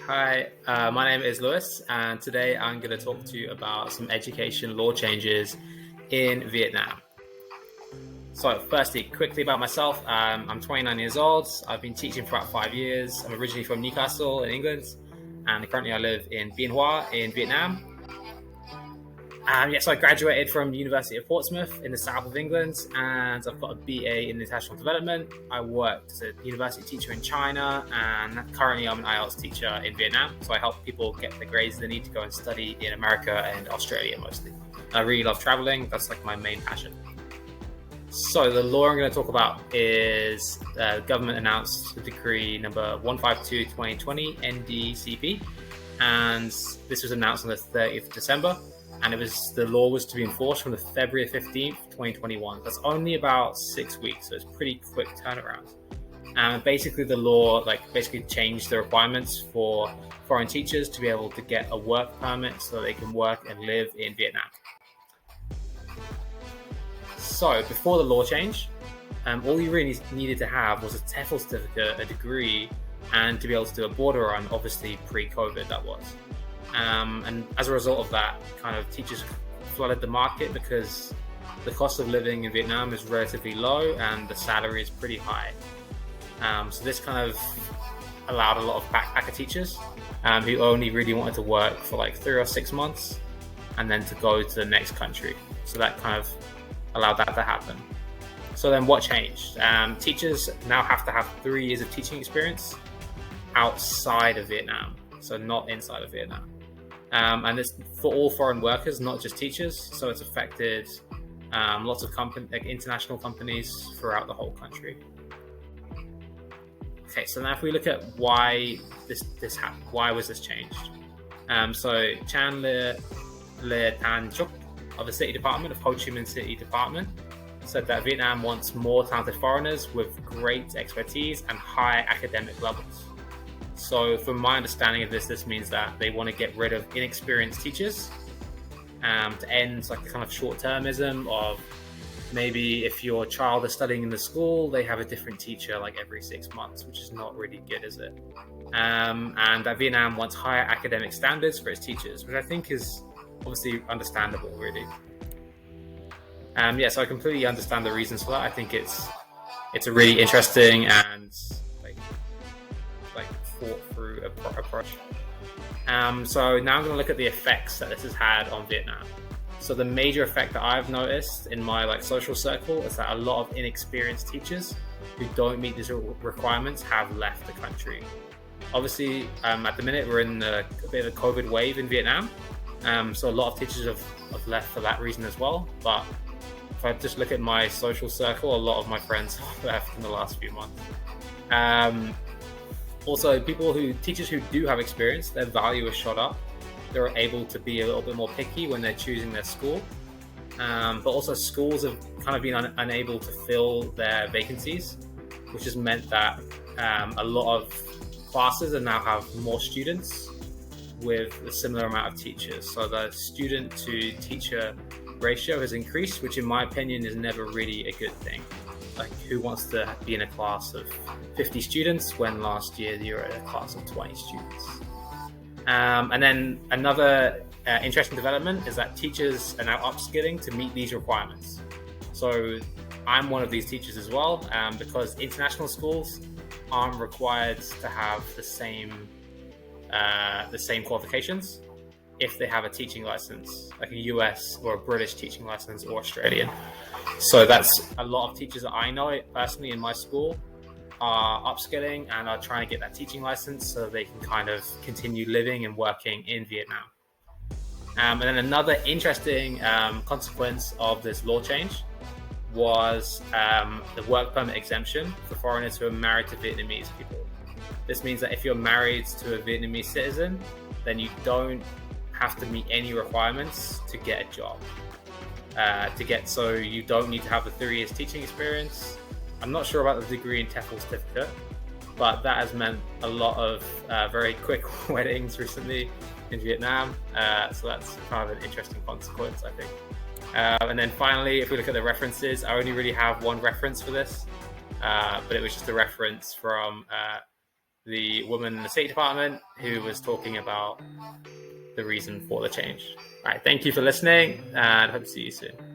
Hi, my name is Lewis, and today I'm going to talk to you about some education law changes in Vietnam. So, firstly, quickly about myself. I'm 29 years old. I've been teaching for about 5 years. I'm originally from Newcastle in England, and currently I live in Bien Hoa in Vietnam. So I graduated from the University of Portsmouth in the south of England, and I've got a BA in international development. I worked as a university teacher in China, and currently I'm an IELTS teacher in Vietnam. So I help people get the grades they need to go and study in America and Australia mostly. I really love traveling. That's like my main passion. So the law I'm going to talk about is the government announced the decree number 152/2020 NDCP, and this was announced on the 30th of December. And the law was to be enforced from the February 15th, 2021. That's only about 6 weeks, so it's pretty quick turnaround. And basically the law changed the requirements for foreign teachers to be able to get a work permit so they can work and live in Vietnam. So before the law change, all you really needed to have was a TEFL certificate, a degree, and to be able to do a border run, obviously pre-COVID that was. And as a result of that, kind of teachers flooded the market because the cost of living in Vietnam is relatively low and the salary is pretty high. So this kind of allowed a lot of backpacker teachers who only really wanted to work for like 3 or 6 months and then to go to the next country. So that kind of allowed that to happen. So then what changed? Teachers now have to have 3 years of teaching experience outside of Vietnam, so not inside of Vietnam. And it's for all foreign workers, not just teachers. So it's affected lots of international companies throughout the whole country. Okay, so now if we look at why this happened, why was this changed? So Chan Le Tan Chuk of the City Department of Ho Chi Minh City Department said that Vietnam wants more talented foreigners with great expertise and high academic levels. So from my understanding of this means that they want to get rid of inexperienced teachers to end like the kind of short-termism of maybe if your child is studying in the school, they have a different teacher like every 6 months, which is not really good, is it? And that Vietnam wants higher academic standards for its teachers, which I think is obviously understandable, really. So I completely understand the reasons for that. I think it's a really interesting and thought through approach. So now I'm going to look at the effects that this has had on Vietnam. So the major effect that I've noticed in my social circle is that a lot of inexperienced teachers who don't meet these requirements have left the country. Obviously, at the minute we're in a bit of a COVID wave in Vietnam, so a lot of teachers have left for that reason as well. But if I just look at my social circle, a lot of my friends have left in the last few months. Also, teachers who do have experience, their value is shot up. They're able to be a little bit more picky when they're choosing their school. But also schools have kind of been unable to fill their vacancies, which has meant that a lot of classes now have more students with a similar amount of teachers. So the student to teacher ratio has increased, which in my opinion is never really a good thing. Like, who wants to be in a class of 50 students when last year you were in a class of 20 students? And then another interesting development is that teachers are now upskilling to meet these requirements. So I'm one of these teachers as well, because international schools aren't required to have the same qualifications if they have a teaching license, like a US or a British teaching license or Australian. So that's a lot of teachers that I know personally in my school are upskilling and are trying to get that teaching license so they can kind of continue living and working in Vietnam. And then another interesting consequence of this law change was the work permit exemption for foreigners who are married to Vietnamese people. This means that if you're married to a Vietnamese citizen, then you don't have to meet any requirements to get a job. So you don't need to have the 3 years teaching experience. I'm not sure about the degree and TEFL certificate, but that has meant a lot of very quick weddings recently in Vietnam. So that's kind of an interesting consequence, I think. And then finally, if we look at the references, I only really have one reference for this, but it was just a reference from the woman in the State Department who was talking about the reason for the change. All right, thank you for listening, and hope to see you soon.